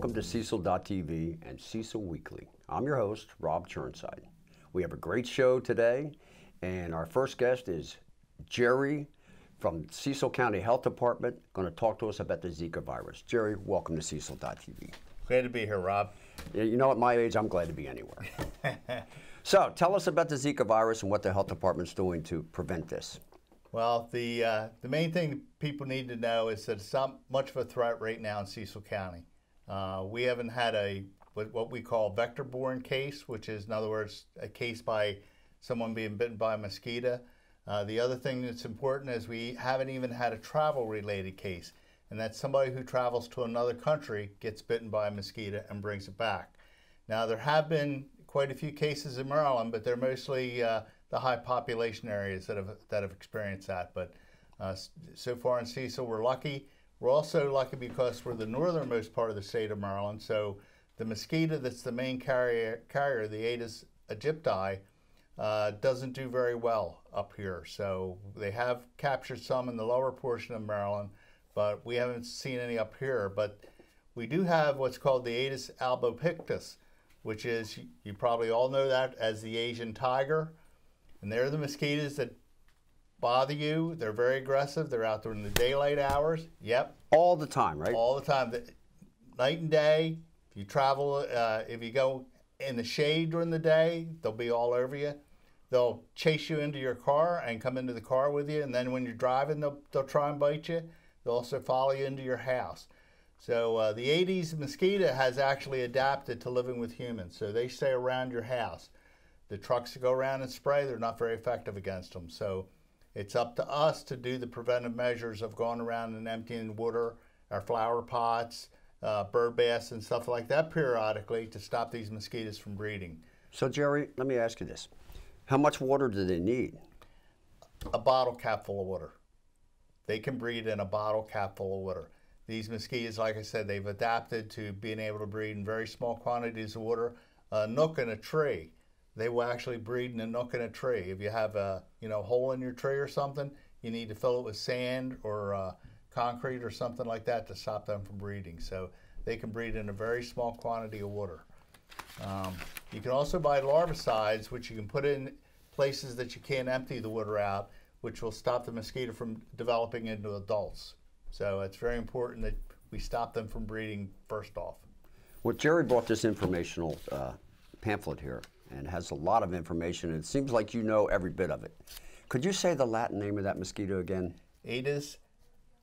welcome to Cecil.tv and Cecil Weekly. I'm your host, Rob Churnside. We have a great show today, and our first guest is Jerry from Cecil County Health Department, going to talk to us about the Zika virus. Jerry, welcome to Cecil.tv. Glad to be here, Rob. You know, at my age, I'm glad to be anywhere. So, tell us about the Zika virus and what the health department's doing to prevent this. Well, the main thing people need to know is that it's not much of a threat right now in Cecil County. We haven't had what we call vector-borne case, which is, in other words, a case by someone being bitten by a mosquito. The other thing that's important is we haven't even had a travel-related case, and that's somebody who travels to another country, gets bitten by a mosquito, and brings it back. Now, there have been quite a few cases in Maryland, but they're mostly the high population areas that have experienced that. But so far in Cecil, we're lucky. We're also lucky because we're the northernmost part of the state of Maryland. So the mosquito that's the main carrier, the Aedes aegypti, doesn't do very well up here. So they have captured some in the lower portion of Maryland, but we haven't seen any up here. But we do have what's called the Aedes albopictus, which is, you probably all know that as the Asian tiger. And they're the mosquitoes that bother you. They're very aggressive. They're out during the daylight hours. Yep. All the time, right? All the time. Night and day. If you travel, if you go in the shade during the day, they'll be all over you. They'll chase you into your car and come into the car with you. And then when you're driving, they'll try and bite you. They'll also follow you into your house. So the Aedes mosquito has actually adapted to living with humans. So they stay around your house. The trucks that go around and spray, they're not very effective against them. So it's up to us to do the preventive measures of going around and emptying water, our flower pots, bird baths and stuff like that periodically to stop these mosquitoes from breeding. So Jerry, let me ask you this. How much water do they need? A bottle cap full of water. They can breed in a bottle cap full of water. These mosquitoes, like I said, they've adapted to being able to breed in very small quantities of water. A nook in a tree, they will actually breed in a nook in a tree. If you have a hole in your tree or something, you need to fill it with sand or concrete or something like that to stop them from breeding. So they can breed in a very small quantity of water. You can also buy larvicides, which you can put in places that you can't empty the water out, which will stop the mosquito from developing into adults. So it's very important that we stop them from breeding first off. Well, Jerry brought this informational pamphlet here and has a lot of information, and it seems like you know every bit of it. Could you say the Latin name of that mosquito again? Aedes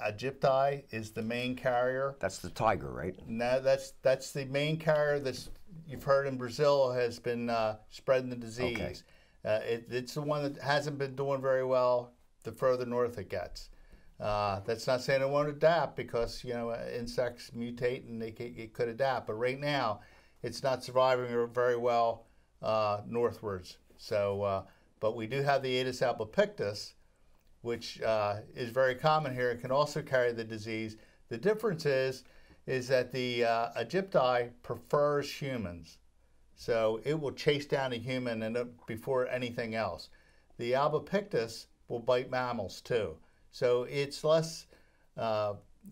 aegypti is the main carrier. That's the tiger, right? No, that's the main carrier that's, you've heard in Brazil, has been spreading the disease. Okay. It's the one that hasn't been doing very well the further north it gets. That's not saying it won't adapt, because insects mutate and it could adapt. But right now, it's not surviving very well northwards. So, but we do have the Aedes albopictus, which is very common here. It can also carry the disease. The difference is that the aegypti prefers humans, so it will chase down a human before anything else. The albopictus will bite mammals too. So it's less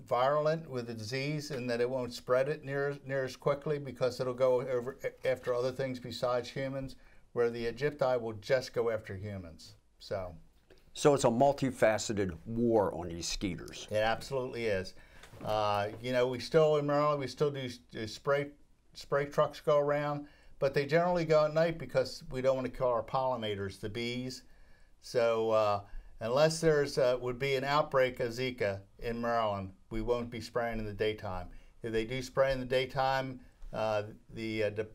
virulent with the disease, in that it won't spread it near as quickly, because it'll go over after other things besides humans, where the aegypti will just go after humans. So it's a multifaceted war on these skeeters. It absolutely is. We still, in Maryland, we still do spray trucks go around, but they generally go at night because we don't want to kill our pollinators, the bees. So unless there's would be an outbreak of Zika in Maryland, we won't be spraying in the daytime. If they do spray in the daytime, the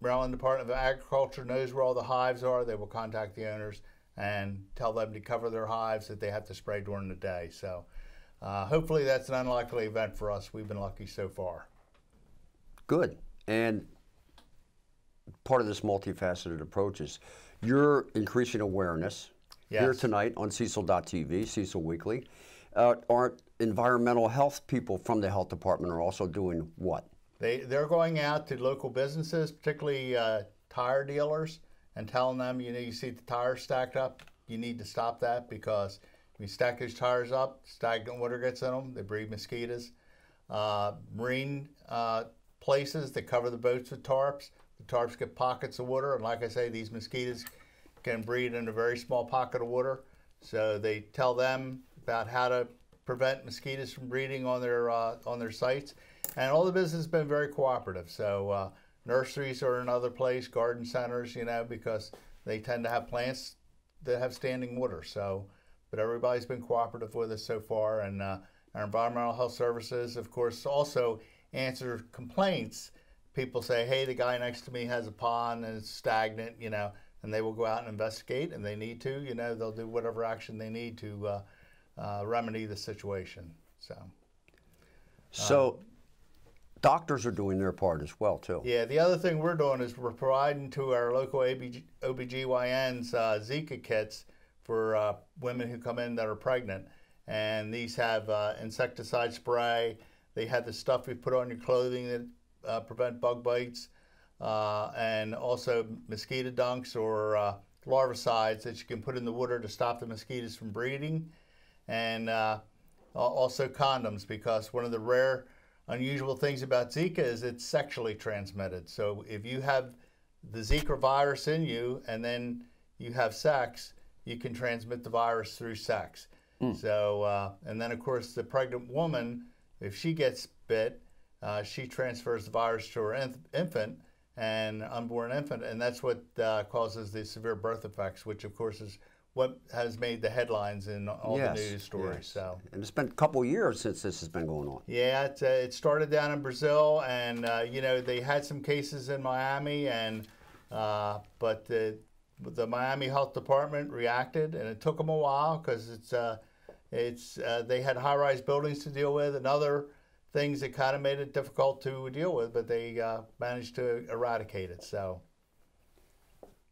Maryland Department of Agriculture knows where all the hives are. They will contact the owners and tell them to cover their hives, that they have to spray during the day. So hopefully that's an unlikely event for us. We've been lucky so far. Good. And part of this multifaceted approach is you're increasing awareness. Yes. Here tonight on Cecil.tv, Cecil Weekly. Our environmental health people from the health department are also doing what? They're going out to local businesses, particularly tire dealers, and telling them, you see the tires stacked up, you need to stop that, because when you stack those tires up, stagnant water gets in them, they breed mosquitoes. Marine places that cover the boats with tarps. The tarps get pockets of water, and like I say, these mosquitoes can breed in a very small pocket of water. So they tell them about how to prevent mosquitoes from breeding on their sites. And all the business has been very cooperative. So nurseries are another place, garden centers, you know, because they tend to have plants that have standing water. So, but everybody's been cooperative with us so far. And our environmental health services, of course, also answer complaints. People say, hey, the guy next to me has a pond and it's stagnant, you know, and they will go out and investigate, and they need to, you know, they'll do whatever action they need to remedy the situation. So doctors are doing their part as well, too. Yeah, the other thing we're doing is we're providing to our local OBGYNs Zika kits for women who come in that are pregnant. And these have insecticide spray. They have the stuff we put on your clothing that prevent bug bites, and also mosquito dunks or larvicides that you can put in the water to stop the mosquitoes from breeding. And also condoms, because one of the rare unusual things about Zika is it's sexually transmitted. So if you have the Zika virus in you and then you have sex, you can transmit the virus through sex. So, and then of course the pregnant woman, if she gets bit, she transfers the virus to her infant and unborn infant, and that's what causes the severe birth effects, which of course is what has made the headlines in all the news stories. Yes. So, and it's been a couple years since this has been going on. Yeah, it started down in Brazil, and you know, they had some cases in Miami, and but the Miami Health Department reacted, and it took them a while because they had high-rise buildings to deal with and other things that kind of made it difficult to deal with, but they managed to eradicate it. So.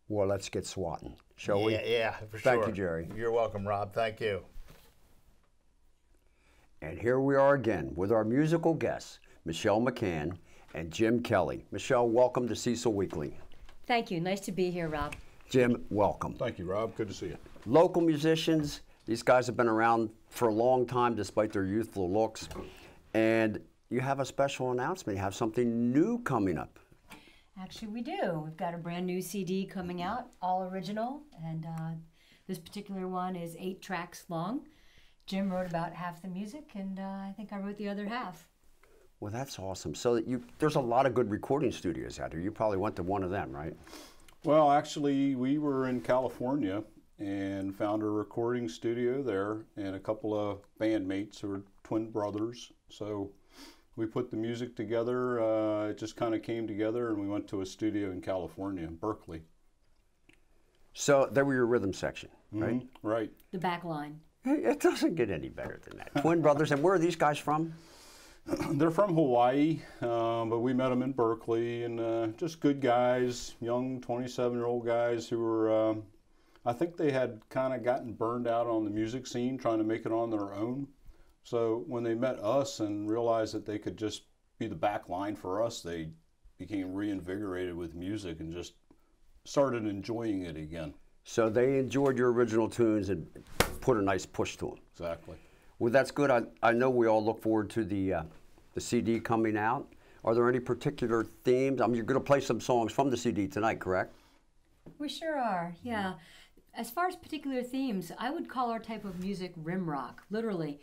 Well, let's get swatting, shall we? Yeah, for sure. Thank you, Jerry. You're welcome, Rob. Thank you. And here we are again with our musical guests, Michele McCann and Jim Kelley. Michele, welcome to Cecil Weekly. Thank you. Nice to be here, Rob. Jim, welcome. Thank you, Rob. Good to see you. Local musicians, these guys have been around for a long time despite their youthful looks. And you have a special announcement. You have something new coming up. Actually, we do. We've got a brand new CD coming out, all original, and this particular one is 8 tracks long. Jim wrote about half the music, and I think I wrote the other half. Well, that's awesome. So there's a lot of good recording studios out here. You probably went to one of them, right? Well, actually, we were in California and found a recording studio there and a couple of bandmates who were twin brothers. So we put the music together. It just kind of came together, and we went to a studio in California, in Berkeley. So they were your rhythm section, right? Mm-hmm. Right. The back line. It doesn't get any better than that. Twin brothers, and where are these guys from? They're from Hawaii, but we met them in Berkeley, and just good guys, young 27-year-old guys who were, I think they had kind of gotten burned out on the music scene, trying to make it on their own. So when they met us and realized that they could just be the back line for us, they became reinvigorated with music and just started enjoying it again. So they enjoyed your original tunes and put a nice push to them. Exactly. Well, that's good. I know we all look forward to the CD coming out. Are there any particular themes? I mean, you're going to play some songs from the CD tonight, correct? We sure are, yeah. As far as particular themes, I would call our type of music rim rock, literally.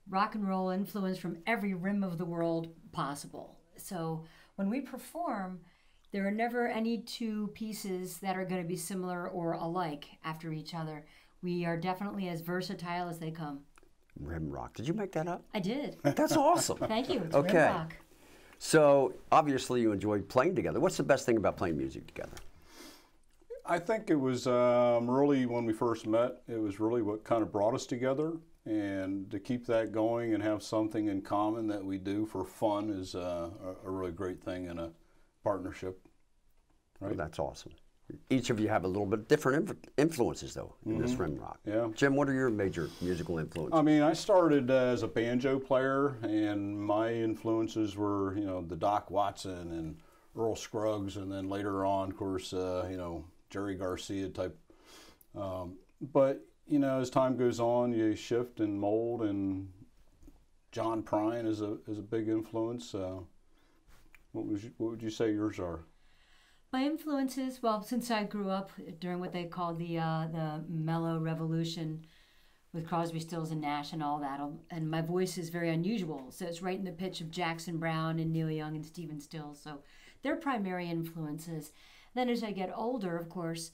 Rock and roll influence from every rim of the world possible. So when we perform, there are never any two pieces that are going to be similar or alike after each other. We are definitely as versatile as they come. Rim rock. Did you make that up? I did. That's awesome. Thank you. It's okay. rim rock. So obviously you enjoy playing together. What's the best thing about playing music together? I think it was really when we first met, it was really what kind of brought us together. And to keep that going and have something in common that we do for fun is a really great thing in a partnership. Right? Well, that's awesome. Each of you have a little bit different influences, though, in this rim rock. Yeah. Jim, what are your major musical influences? I mean, I started as a banjo player, and my influences were, you know, the Doc Watson and Earl Scruggs, and then later on, of course, you know, Jerry Garcia type. But you know, as time goes on, you shift and mold, and John Prine is a big influence. What would you say yours are? My influences, well, since I grew up during what they called the mellow revolution with Crosby, Stills, and Nash and all that, and my voice is very unusual, so it's right in the pitch of Jackson Browne and Neil Young and Stephen Stills, so they're primary influences. Then as I get older, of course,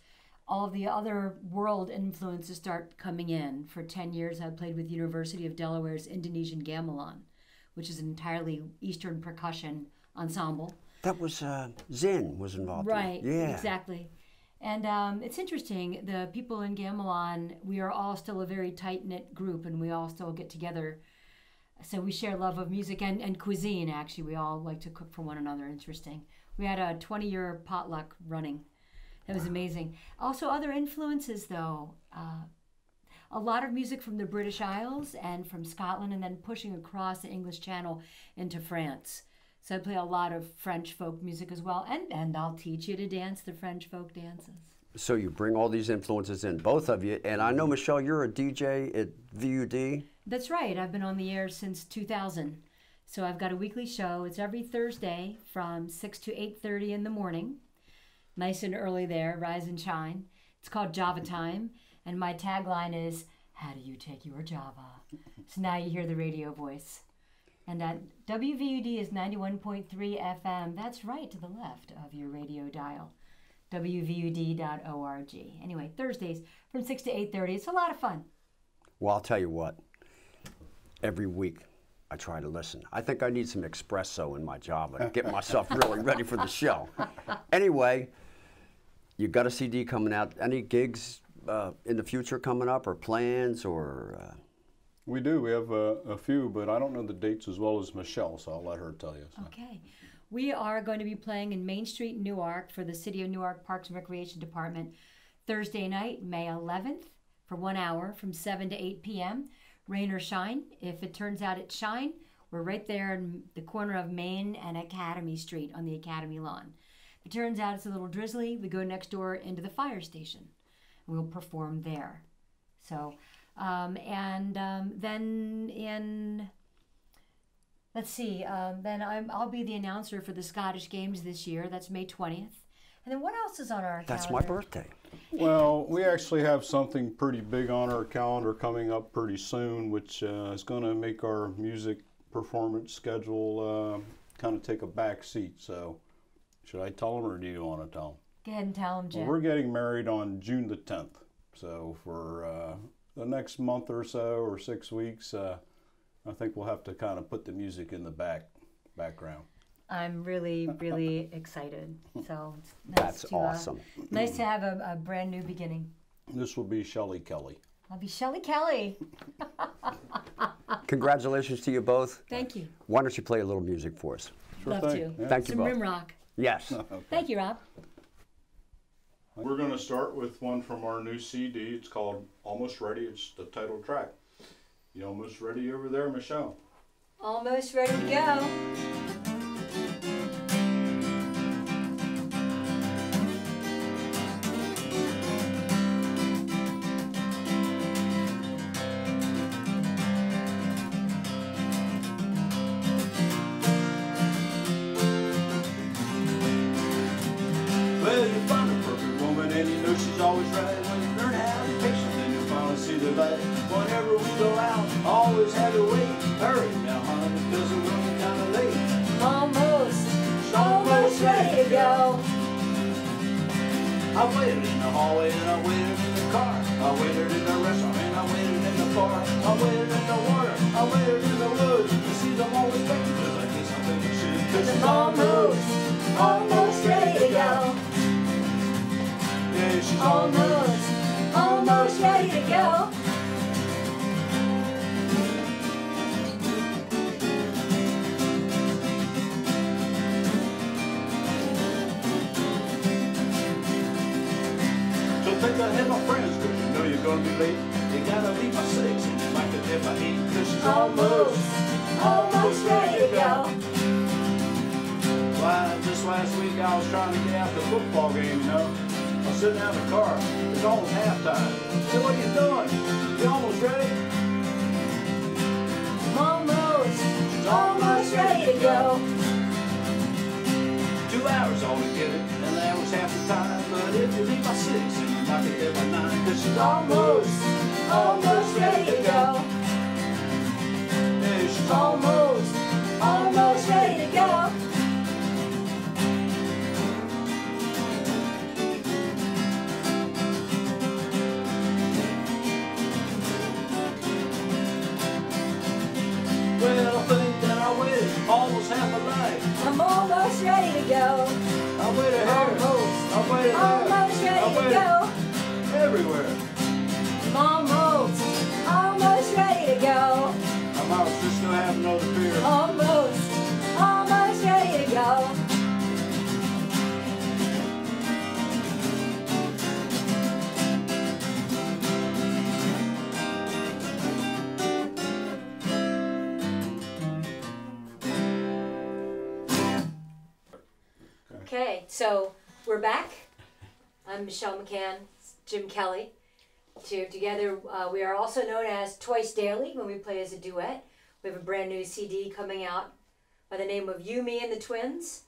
all of the other world influences start coming in. For 10 years, I played with University of Delaware's Indonesian Gamelan, which is an entirely Eastern percussion ensemble. That was Zinn was involved. Right, in. Yeah, exactly. And it's interesting, the people in Gamelan, we are all still a very tight-knit group, and we all still get together. So we share love of music and cuisine, actually. We all like to cook for one another. Interesting. We had a 20-year potluck running. That was amazing. Also, other influences, though. A lot of music from the British Isles and from Scotland, and then pushing across the English Channel into France. So I play a lot of French folk music as well, and I'll teach you to dance the French folk dances. So you bring all these influences in, both of you. And I know, Michele, you're a DJ at VUD. That's right. I've been on the air since 2000. So I've got a weekly show. It's every Thursday from 6 to 8:30 in the morning. Nice and early there, rise and shine. It's called Java Time. And my tagline is, how do you take your Java? So now you hear the radio voice. And WVUD is 91.3 FM. That's right to the left of your radio dial. WVUD.org. Anyway, Thursdays from 6 to 8:30. It's a lot of fun. Well, I'll tell you what. Every week, I try to listen. I think I need some espresso in my Java to get myself really ready for the show. Anyway, you got a CD coming out. Any gigs in the future coming up, or plans, or? We do. We have a few, but I don't know the dates as well as Michele, so I'll let her tell you. So. Okay. We are going to be playing in Main Street, Newark, for the City of Newark Parks and Recreation Department Thursday night, May 11th, for 1 hour from 7 to 8 p.m. Rain or shine. If it turns out it's shine, we're right there in the corner of Main and Academy Street on the Academy lawn. If it turns out it's a little drizzly, we go next door into the fire station. We'll perform there. So, then in, let's see, then I'll be the announcer for the Scottish Games this year. That's May 20th. And then what else is on our calendar? That's my birthday. Well, we actually have something pretty big on our calendar coming up pretty soon, which is going to make our music performance schedule kind of take a back seat. So should I tell them, or do you want to tell them? Go ahead and tell them, Jim. Well, we're getting married on June the 10th. So for the next month or so, or 6 weeks, I think we'll have to kind of put the music in the background. I'm really, really excited. So it's nice. That's to, awesome. Nice to have a brand new beginning. This will be Kelley. I'll be Kelley. Congratulations to you both. Thank you. Why don't you play a little music for us? Sure Love thing. to. Yeah. Thank you Some both. rim rock. Yes. Okay. Thank you, Rob. We're going to start with one from our new CD. It's called Almost Ready. It's the title track. You almost ready over there, Michele? Almost ready to go. Well, you find a perfect woman and you know she's always right. When you learn how to be patient, then you'll finally see the light. Whenever we go out, always have to wait. Hurry now, honey, because we're running kind of late. Almost ready to go. I waited in the hallway and I waited in the car. I waited in the restaurant and I waited in the bar. I waited in the water, I waited in the woods. You see, I'm always waiting because I guess I'm thinking shit. Cause I'm Almost ready to go. yeah, she's Almost ready to go. So think ahead, my friends, cause you know you're gonna be late. You gotta leave by 6 and you might get there by 8. Cause she's Almost ready to go. Why, just last week I was trying to get out the football game, you know. I was sitting out in the car. It's almost halftime. I said, what are you doing? You almost ready? Almost ready to go. 6 and you might be here by 9, 'cause she's almost ready to go. yeah, she's Almost ready to go. Well, I think that I waited almost half a life. I'm almost ready to go. I waited here. I waited there. Almost I ready to waited go. everywhere. I'm almost ready to go. I'm out just gonna have another beer. Almost ready to go. Okay, so we're back. I'm Michele McCann, Jim Kelley. Together, we are also known as Twice Daily when we play as a duet. We have a brand new CD coming out by the name of You, Me, and the Twins.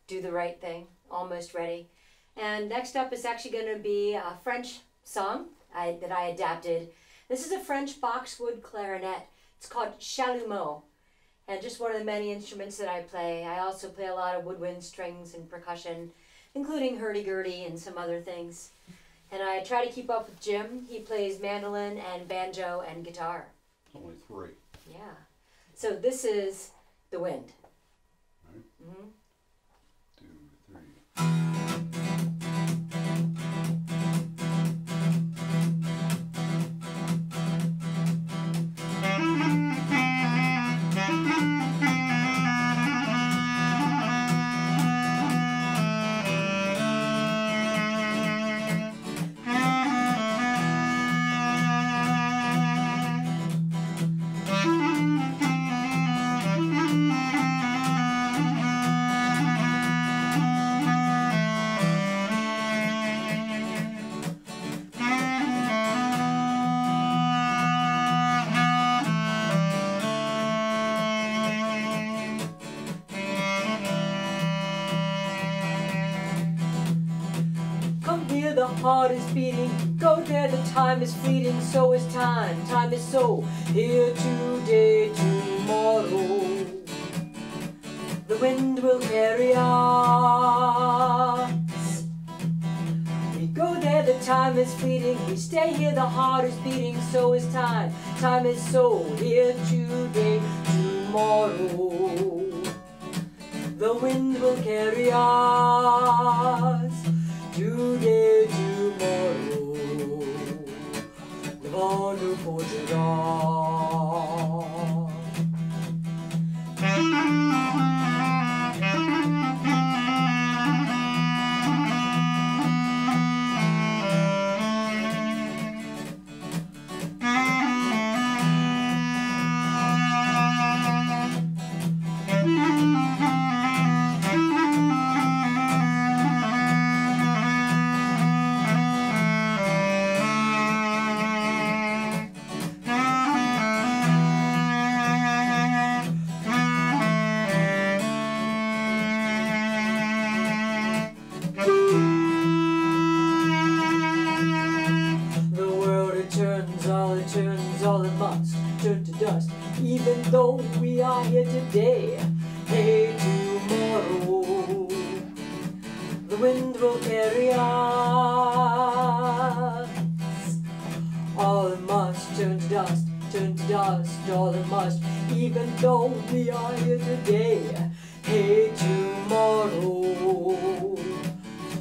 Do the Right Thing, almost ready. And next up is actually going to be a French song that I adapted. This is a French boxwood clarinet. It's called chalumeau. And just one of the many instruments that I play. I also play a lot of woodwind, strings, and percussion, including hurdy-gurdy and some other things. And I try to keep up with Jim. He plays mandolin and banjo and guitar. Only 3. Yeah. So this is The Wind. Right. Mm-hmm. 2, 3. The heart is beating, go there, the time is fleeting, so is time, time is so, here today, tomorrow, the wind will carry us, we go there, the time is fleeting, we stay here, the heart is beating, so is time, time is so, here today, tomorrow, the wind will carry us, today, tomorrow, le vent nous portera. All it must turn to dust, even though we are here today. Hey, tomorrow, the wind will carry us. All it must turn to dust, all it must, even though we are here today. Hey, tomorrow,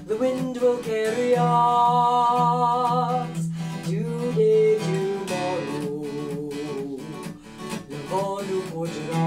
the wind will carry us. Today, tomorrow, le vent nous portera.